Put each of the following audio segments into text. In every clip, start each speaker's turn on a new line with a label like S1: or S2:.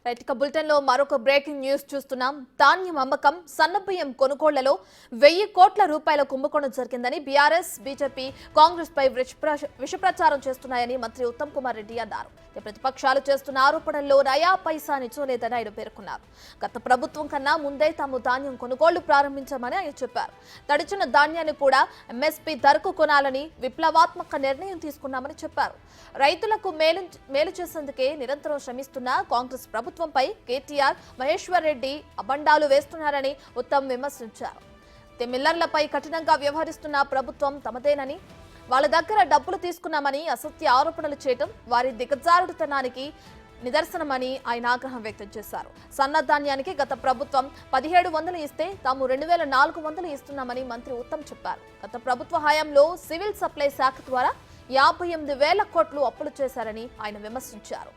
S1: Right ఇక bulletin లో మరొక బ్రేకింగ్ న్యూస్ చూస్తున్నాం. ధాన్యం అమ్మకం, సన్నబియ్యం కొనుగోళ్లలో 1000 కోట్ల రూపాయల కుంభకోణం జరిగిందని బీఆర్ఎస్, బీజేపీ, కాంగ్రెస్ పై విషప్రచారం చేస్తున్నాయని మంత్రి ఉత్తమ్ కుమార్ రెడ్డి అన్నారు. ప్రతిపక్షాలు చేస్తున్న ఆరోపణల్లో నయా పైసా నిజం లేదని ఆయన పేర్కొన్నారు. గత ప్రభుత్వం కన్నా ముందే తాము ధాన్యం కొనుగోళ్లు ప్రారంభించామని ఆయన చెప్పారు. తడిచిన ధాన్యాన్ని కూడా ఎంఎస్పీ ధరకు కొనాలని విప్లవాత్మక నిర్ణయం తీసుకున్నామని చెప్పారు. రైతులకు మేలు చేసేందుకే నిరంతరం శ్రమిస్తున్న కాంగ్రెస్ ప్రభుత్వంపై కేటీఆర్, మహేశ్వర్ రెడ్డి అబండాలు వేస్తున్నారని ఉత్తమ్ విమర్శించారు. మిల్లర్లపై కఠినంగా వ్యవహరిస్తున్న ప్రభుత్వం తమదేనని, వాళ్ళ దగ్గర డబ్బులు తీసుకున్నామని అసత్య ఆరోపణలు చేయడం వారి దిగజారుడుతనానికి నిదర్శనమని ఆయన ఆగ్రహం వ్యక్తం చేశారు. సన్నధాన్యానికి గత ప్రభుత్వం 1700 ఇస్తే తాము 2400 ఇస్తున్నామని మంత్రి ఉత్తమ్ చెప్పారు. గత ప్రభుత్వ హయాంలో సివిల్ సప్లై శాఖ ద్వారా 58,000 కోట్లు అప్పులు చేశారని ఆయన విమర్శించారు.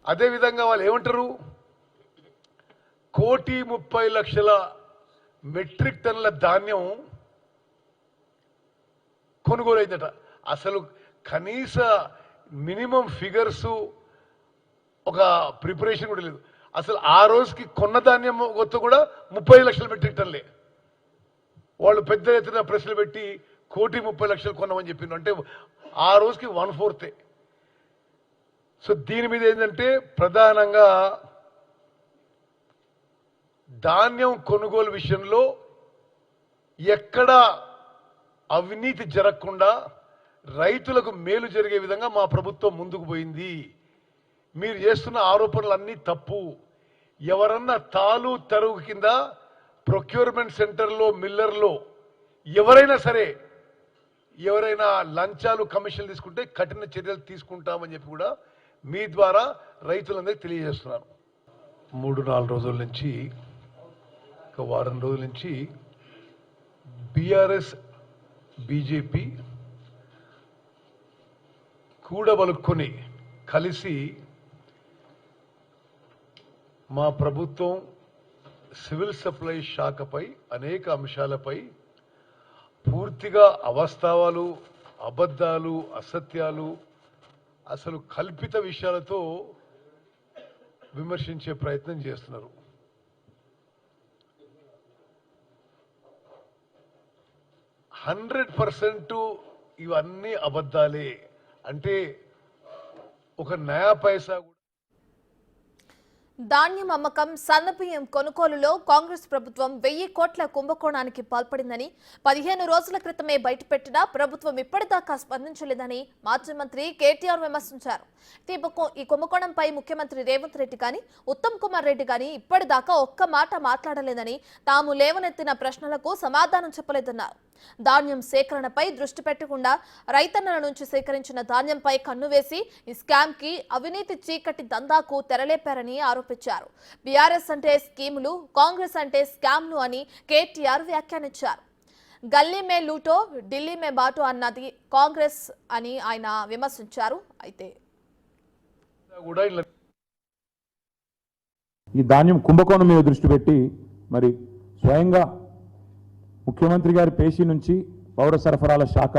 S2: అదేవిధంగా వాళ్ళు ఏమంటారు, 1,30,00,000 మెట్రిక్ టన్నుల ధాన్యం కొనుగోలు అయిందట. అసలు కనీస మినిమం ఫిగర్స్ ఒక ప్రిపరేషన్ కూడా లేదు. అసలు ఆ రోజుకి కొన్న ధాన్యం కొత్త కూడా 30 లక్షల మెట్రిక్ టన్నులే. వాళ్ళు పెద్ద ఎత్తున ప్రశ్నలు పెట్టి 1,30,00,000 కొన్నామని చెప్పిండు. అంటే ఆ రోజుకి 1/4. సో దీని మీద ఏంటంటే ప్రధానంగా ధాన్యం కొనుగోలు విషయంలో ఎక్కడ అవినీతి జరగకుండా రైతులకు మేలు జరిగే విధంగా మా ప్రభుత్వం ముందుకు పోయింది. మీరు చేస్తున్న ఆరోపణలన్నీ తప్పు. ఎవరన్నా తాలు తరుగు కింద ప్రొక్యూర్మెంట్ సెంటర్లో, మిల్లర్లో ఎవరైనా సరే ఎవరైనా లంచాలు, కమిషన్లు తీసుకుంటే కఠిన చర్యలు తీసుకుంటామని చెప్పి కూడా మీ ద్వారా రైతులందరికీ తెలియజేస్తున్నాను. 3-4 రోజుల నుంచి, ఒక వారం రోజుల నుంచి బీఆర్ఎస్, బీజేపీ కూడబలుక్కొని కలిసి మా ప్రభుత్వం సివిల్ సప్లై శాఖపై అనేక అంశాలపై పూర్తిగా అవాస్తవాలు, అబద్ధాలు, అసత్యాలు, అసలు కల్పిత విషయాలతో విమర్శించే ప్రయత్నం చేస్తున్నారు. 100% ఇవన్నీ అబద్ధాలే. అంటే ఒక నయా పైసా కూడా.
S1: ధాన్యం అమ్మకం, సన్నబియ్యం కొనుగోలులో కాంగ్రెస్ ప్రభుత్వం 1000 కోట్ల కుంభకోణానికి పాల్పడిందని 15 రోజుల క్రితమే బయటపెట్టినా ప్రభుత్వం ఇప్పటిదాకా స్పందించలేదని మాజీ మంత్రి కేటీఆర్ విమర్శించారు. ఈ కుంభకోణంపై ముఖ్యమంత్రి రేవంత్ రెడ్డి కానీ, ఉత్తమ్ కుమార్ రెడ్డి కానీ ఇప్పటిదాకా ఒక్క మాట మాట్లాడలేదని, తాము లేవనెత్తిన ప్రశ్నలకు సమాధానం చెప్పలేదన్నారు. ధాన్యం సేకరణపై దృష్టి పెట్టకుండా రైతన్నల నుంచి సేకరించిన ధాన్యంపై కన్ను వేసి ఈ స్కామ్ కి, అవినీతి చీకటి దందాకు తెరలేపారని ఆరోపించారు. బీఆర్ఎస్ అంటే స్కీములు, కాంగ్రెస్ అంటే స్కామ్లు అని కేటీఆర్ వ్యాఖ్యానించారు. గల్లీ మే లూటో, ఢిల్లీ మే బాటో అన్నది కాంగ్రెస్ అని ఆయన విమర్శించారు. అయితే
S3: ఈ ధాన్యం కుంభకోణం మీద దృష్టి పెట్టి మరి స్వయంగా ముఖ్యమంత్రి గారి పేషీ నుంచి, పౌర సరఫరాల శాఖ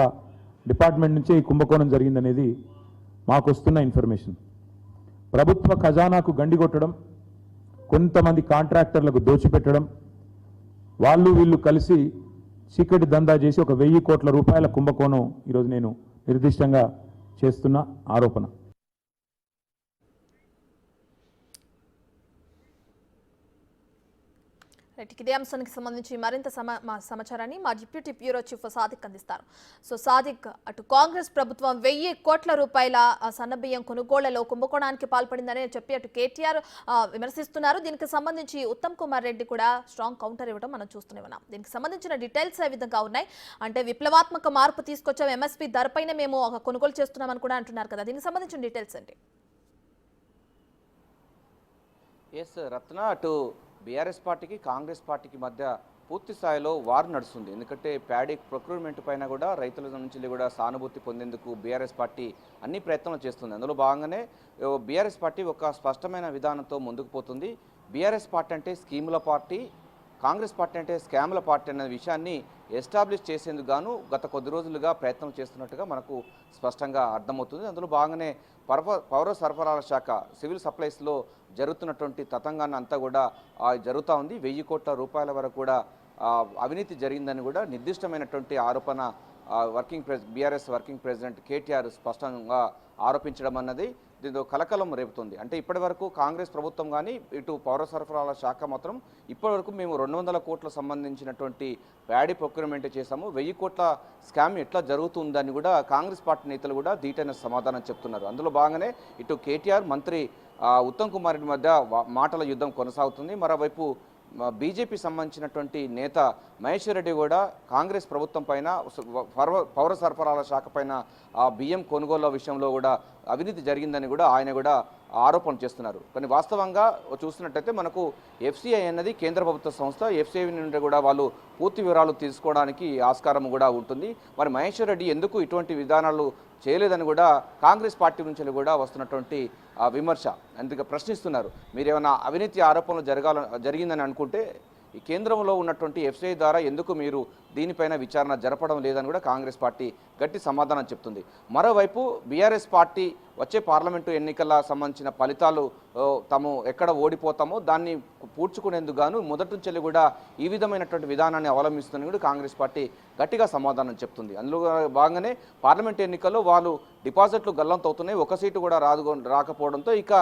S3: డిపార్ట్మెంట్ నుంచే ఈ కుంభకోణం జరిగిందనేది మాకు వస్తున్న ఇన్ఫర్మేషన్. ప్రభుత్వ ఖజానాకు గండి కొట్టడం, కొంతమంది కాంట్రాక్టర్లకు దోచిపెట్టడం, వాళ్ళు వీళ్ళు కలిసి చీకటి దందా చేసి ఒక 1000 కోట్ల రూపాయల కుంభకోణం ఈరోజు నేను నిర్దిష్టంగా చేస్తున్న ఆరోపణ.
S1: ఇదే అంశానికి సంబంధించి మరింత సమాచారాన్ని మా డిప్యూటీ బ్యూరో చీఫ్ సాదిక్ అందిస్తారు. సో సాదిక్, అటు కాంగ్రెస్ ప్రభుత్వం 1000 కోట్ల రూపాయల సన్నబియ్యం కొనుగోళ్లలో కుంభకోణానికి పాల్పడిందని చెప్పి అటు కేటీఆర్ విమర్శిస్తున్నారు. దీనికి సంబంధించి ఉత్తమ్ కుమార్ రెడ్డి కూడా స్ట్రాంగ్ కౌంటర్ ఇవ్వడం మనం చూస్తూనే ఉన్నాం. దీనికి సంబంధించిన డీటెయిల్స్ ఏ విధంగా ఉన్నాయి అంటే, విప్లవాత్మక మార్పు తీసుకొచ్చాం, ఎంఎస్పీ ధరపైన మేము కొనుగోలు చేస్తున్నామని కూడా అంటున్నారు కదా, దీనికి సంబంధించిన డీటెయిల్స్ ఏంటి?
S4: ఎస్ రత్న, అటు బీఆర్ఎస్ పార్టీకి, కాంగ్రెస్ పార్టీకి మధ్య పూర్తి స్థాయిలో వార్ నడుస్తుంది. ఎందుకంటే ప్యాడీ ప్రొక్యూర్మెంట్ పైన కూడా రైతుల నుంచి కూడా సానుభూతి పొందేందుకు బీఆర్ఎస్ పార్టీ అన్ని ప్రయత్నాలు చేస్తుంది. అందులో భాగంగానే బీఆర్ఎస్ పార్టీ ఒక స్పష్టమైన విధానంతో ముందుకు పోతుంది. బీఆర్ఎస్ పార్టీ అంటే స్కీముల పార్టీ, కాంగ్రెస్ పార్టీ అంటే స్కామ్ల పార్టీ అనే విషయాన్ని ఎస్టాబ్లిష్ చేసేందుకు గాను గత కొద్ది రోజులుగా ప్రయత్నం చేస్తున్నట్టుగా మనకు స్పష్టంగా అర్థమవుతుంది. అందులో భాగంగానే పౌర సరఫరాల శాఖ సివిల్ సప్లైస్లో జరుగుతున్నటువంటి తతంగాన్ని అంతా కూడా జరుగుతూ ఉంది. 1000 కోట్ల రూపాయల వరకు కూడా అవినీతి జరిగిందని కూడా నిర్దిష్టమైనటువంటి ఆరోపణ బీఆర్ఎస్ వర్కింగ్ ప్రెసిడెంట్ కేటీఆర్ స్పష్టంగా ఆరోపించడం అన్నది దీంతో కలకలం రేపుతుంది. అంటే ఇప్పటి వరకు కాంగ్రెస్ ప్రభుత్వం కానీ ఇటు పౌర సరఫరాల శాఖ మాత్రం ఇప్పటివరకు మేము 200 కోట్ల సంబంధించినటువంటి ప్యాడీ ప్రొక్యూర్మెంట్ చేశాము, 1000 కోట్ల స్కామ్ ఎట్లా జరుగుతుందని కూడా కాంగ్రెస్ పార్టీ నేతలు కూడా ధీటైన సమాధానం చెప్తున్నారు. అందులో భాగంగానే ఇటు కేటీఆర్ మంత్రి ఉత్తమ్ కుమార్ రెడ్డి మధ్య మాటల యుద్ధం కొనసాగుతుంది. మరోవైపు బీజేపీ సంబంధించినటువంటి నేత మహేశ్వర్ రెడ్డి కూడా కాంగ్రెస్ ప్రభుత్వం పైన పౌర సరఫరాల శాఖ పైన బియ్యం కొనుగోలు విషయంలో కూడా అవినీతి జరిగిందని కూడా ఆయన కూడా ఆరోపణ చేస్తున్నారు. కానీ వాస్తవంగా చూస్తున్నట్టయితే మనకు ఎఫ్సిఐ అన్నది కేంద్ర ప్రభుత్వ సంస్థ. ఎఫ్సిఐ నుండి కూడా వాళ్ళు పూర్తి వివరాలు తీసుకోవడానికి ఆస్కారం కూడా ఉంటుంది. మరి మహేశ్వర్ రెడ్డి ఎందుకు ఇటువంటి విధానాలు చేయలేదని కూడా కాంగ్రెస్ పార్టీ నుంచి కూడా వస్తున్నటువంటి విమర్శ అందుకే ప్రశ్నిస్తున్నారు. మీరేమైనా అవినీతి ఆరోపణలు జరిగిందని అనుకుంటే ఈ కేంద్రంలో ఉన్నటువంటి ఎఫ్సిఐ ద్వారా ఎందుకు మీరు దీనిపైన విచారణ జరపడం లేదని కూడా కాంగ్రెస్ పార్టీ గట్టి సమాధానం చెప్తుంది. మరోవైపు బీఆర్ఎస్ పార్టీ వచ్చే పార్లమెంటు ఎన్నికల సంబంధించిన ఫలితాలు తాము ఎక్కడ ఓడిపోతామో దాన్ని పూడ్చుకునేందుకు గాను మొదటి నుంచి కూడా ఈ విధమైనటువంటి విధానాన్ని అవలంబిస్తుందని కూడా కాంగ్రెస్ పార్టీ గట్టిగా సమాధానం చెప్తుంది. అందులో భాగంగానే పార్లమెంట్ ఎన్నికల్లో వాళ్ళు డిపాజిట్లు గల్లంతవుతున్నాయి, ఒక సీటు కూడా రాకపోవడంతో ఇక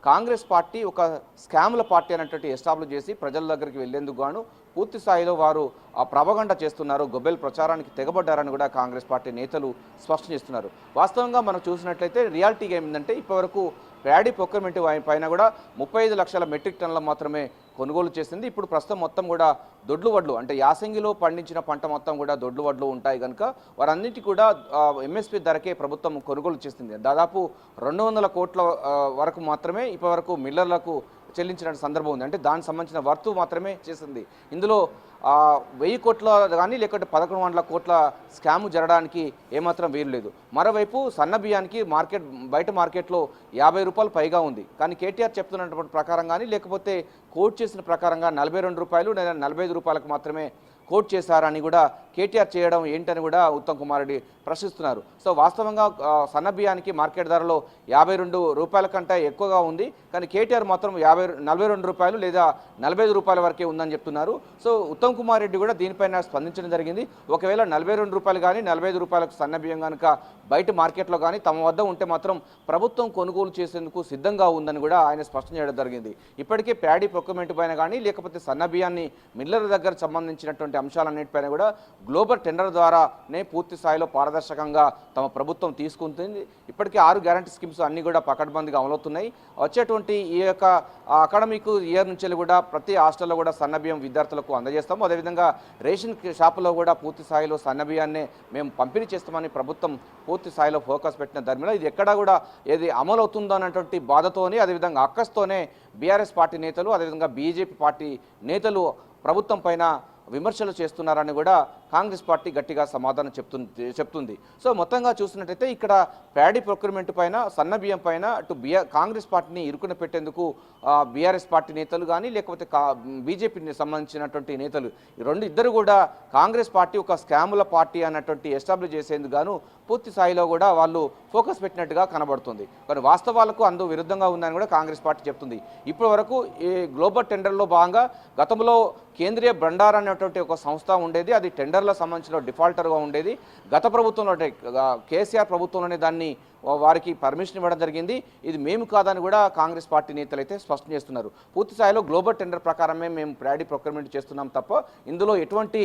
S4: కాంగ్రెస్ పార్టీ ఒక స్కామ్ల పార్టీ అనేటువంటి ఎస్టాబ్లిష్ చేసి ప్రజల దగ్గరికి వెళ్లేందుకు గాను పూర్తి స్థాయిలో వారు ప్రవగండ చేస్తున్నారు, గొబ్బెల్ ప్రచారానికి తెగబడ్డారని కూడా కాంగ్రెస్ పార్టీ నేతలు స్పష్టం చేస్తున్నారు. వాస్తవంగా మనం చూసినట్లయితే రియాలిటీగా ఏమిందంటే ఇప్పటివరకు ప్యాడీ ప్రొక్యూర్మెంట్ పైన కూడా 35 లక్షల మెట్రిక్ టన్నుల మాత్రమే కొనుగోలు చేసింది. ఇప్పుడు ప్రస్తుతం మొత్తం కూడా దొడ్లు వడ్లు అంటే యాసంగిలో పండించిన పంట మొత్తం కూడా దొడ్లు వడ్లు ఉంటాయి కనుక వారన్నిటి కూడా ఎంఎస్పీ ధరకే ప్రభుత్వం కొనుగోలు చేస్తుంది. దాదాపు 200 కోట్ల వరకు మాత్రమే ఇప్పటివరకు మిల్లర్లకు చెల్లించిన సందర్భం ఉంది. అంటే దానికి సంబంధించిన వర్తు మాత్రమే చేసింది. ఇందులో 1000 కోట్ల కానీ లేకపోతే 11 కోట్ల స్కామ్ జరగడానికి ఏమాత్రం వీలు లేదు. మరోవైపు సన్న బియ్యానికి బయట మార్కెట్లో 50 రూపాయలు పైగా ఉంది. కానీ కేటీఆర్ చెప్తున్నటువంటి ప్రకారం కానీ లేకపోతే కోట్ చేసిన ప్రకారంగా 42 రూపాయలు లేదా 45 రూపాయలకు మాత్రమే కోట్ చేశారని కూడా కేటీఆర్ చేయడం ఏంటని కూడా ఉత్తమ్ కుమార్ రెడ్డి ప్రశ్నిస్తున్నారు. సో వాస్తవంగా సన్న బియ్యానికి మార్కెట్ ధరలో 52 రూపాయల కంటే ఎక్కువగా ఉంది. కానీ కేటీఆర్ మాత్రం 42 రూపాయలు లేదా 45 రూపాయల వరకే ఉందని చెప్తున్నారు. సో ఉత్తమ్ కుమార్ రెడ్డి కూడా దీనిపైన స్పందించడం జరిగింది. ఒకవేళ 42 రూపాయలు కానీ 45 రూపాయలకు సన్న బియ్యం కనుక బయట మార్కెట్లో కానీ తమ వద్ద ఉంటే మాత్రం ప్రభుత్వం కొనుగోలు చేసేందుకు సిద్ధంగా ఉందని కూడా ఆయన స్పష్టం చేయడం జరిగింది. ఇప్పటికే ప్యాడీ ప్రొక్యూర్మెంట్ పైన కానీ లేకపోతే సన్న బియ్యాన్ని మిల్లర్ దగ్గర సంబంధించినటువంటి అంశాలన్నిటిపైన కూడా గ్లోబల్ టెండర్ ద్వారానే పూర్తి స్థాయిలో పారదర్శకంగా తమ ప్రభుత్వం తీసుకుంటుంది. ఇప్పటికే 6 గ్యారంటీ స్కీమ్స్ అన్నీ కూడా పకడ్బందీగా అమలవుతున్నాయి. వచ్చేటువంటి ఈ యొక్క అకాడమిక్ ఇయర్ నుంచి కూడా ప్రతి హాస్టల్లో కూడా సన్న బియ్యం విద్యార్థులకు అందజేస్తాము. అదేవిధంగా రేషన్ షాపులో కూడా పూర్తి స్థాయిలో సన్న బియ్యాన్నే మేము పంపిణీ చేస్తామని ప్రభుత్వం పూర్తి స్థాయిలో ఫోకస్ పెట్టిన ధర్మిలో ఇది ఎక్కడా కూడా ఏది అమలు అవుతుందో అన్నటువంటి బాధతోనే అదేవిధంగా అక్కస్తోనే బీఆర్ఎస్ పార్టీ నేతలు అదేవిధంగా బీజేపీ పార్టీ నేతలు ప్రభుత్వం పైన విమర్శలు చేస్తున్నారని కూడా కాంగ్రెస్ పార్టీ గట్టిగా సమాధానం చెప్తుంది. సో మొత్తంగా చూసినట్టయితే ఇక్కడ ప్యాడీ ప్రొక్యూర్మెంట్ పైన సన్న బియ్యం పైన అటు కాంగ్రెస్ పార్టీని ఇరుకున పెట్టేందుకు బీఆర్ఎస్ పార్టీ నేతలు కానీ లేకపోతే బీజేపీని సంబంధించినటువంటి నేతలు ఇద్దరు కూడా కాంగ్రెస్ పార్టీ ఒక స్కాముల పార్టీ అన్నటువంటి ఎస్టాబ్లిష్ చేసేందుకు గాను పూర్తి స్థాయిలో కూడా వాళ్ళు ఫోకస్ పెట్టినట్టుగా కనబడుతుంది. కానీ వాస్తవాలకు అందు విరుద్ధంగా ఉందని కూడా కాంగ్రెస్ పార్టీ చెప్తుంది. ఇప్పటి వరకు ఈ గ్లోబల్ టెండర్లో భాగంగా గతంలో కేంద్రీయ భండార్ అనేటువంటి ఒక సంస్థ ఉండేది. అది టెండర్ల సంబంధించిన డిఫాల్టర్గా ఉండేది. గత ప్రభుత్వంలో కేసీఆర్ ప్రభుత్వంలోనే దాన్ని వారికి పర్మిషన్ ఇవ్వడం జరిగింది. ఇది మేము కాదని కూడా కాంగ్రెస్ పార్టీ నేతలు అయితే స్పష్టం చేస్తున్నారు. పూర్తి స్థాయిలో గ్లోబల్ టెండర్ ప్రకారమే మేము ప్యాడీ ప్రొక్యూర్మెంట్ చేస్తున్నాం తప్ప ఇందులో ఎటువంటి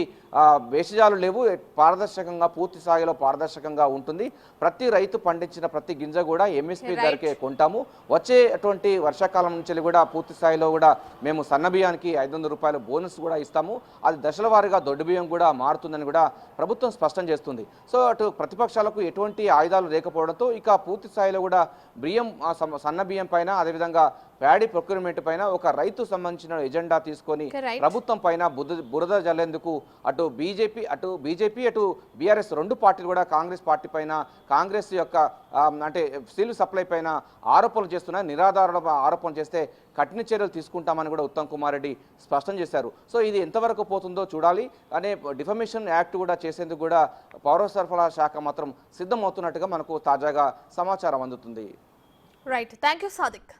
S4: వేషజాలు లేవు. పారదర్శకంగా పూర్తి స్థాయిలో పారదర్శకంగా ఉంటుంది. ప్రతి రైతు పండించిన ప్రతి గింజ కూడా ఎంఎస్పీ ధరకే కొంటాము. వచ్చేటువంటి వర్షాకాలం నుంచి కూడా పూర్తి స్థాయిలో కూడా మేము సన్న బియ్యానికి 500 రూపాయల బోనస్ కూడా ఇస్తాము. అది దశల వారీగా దొడ్డు బియ్యం కూడా మారుతుందని కూడా ప్రభుత్వం స్పష్టం చేస్తుంది. సో అటు ప్రతిపక్షాలకు ఎటువంటి ఆయుధాలు లేకపోవడంతో ఇక పూర్తి స్థాయిలో కూడా బియ్యం సన్న బియ్యం పైన అదేవిధంగా ప్యాడీ ప్రొక్యూర్మెంట్ పైన ఒక రైతు సంబంధించిన ఎజెండా తీసుకొని
S1: Correct.
S4: ప్రభుత్వం పైన బురద జల్లేందుకు అటు బీజేపీ అటు బీఆర్ఎస్ రెండు పార్టీలు కూడా కాంగ్రెస్ పార్టీ పైన కాంగ్రెస్ యొక్క అంటే స్టీల్ సప్లై పైన ఆరోపణలు చేస్తున్నాయి. నిరాధారణ ఆరోపణలు చేస్తే కఠిన చర్యలు తీసుకుంటామని కూడా ఉత్తమ్ కుమార్ రెడ్డి స్పష్టం చేశారు. సో ఇది ఎంతవరకు పోతుందో చూడాలి. అనే డిఫమేషన్ యాక్ట్ కూడా చేసేందుకు కూడా పౌర సరఫరా శాఖ మాత్రం సిద్ధమవుతున్నట్టుగా మనకు తాజాగా సమాచారం అందుతుంది.
S1: Right, thank you Sadiq.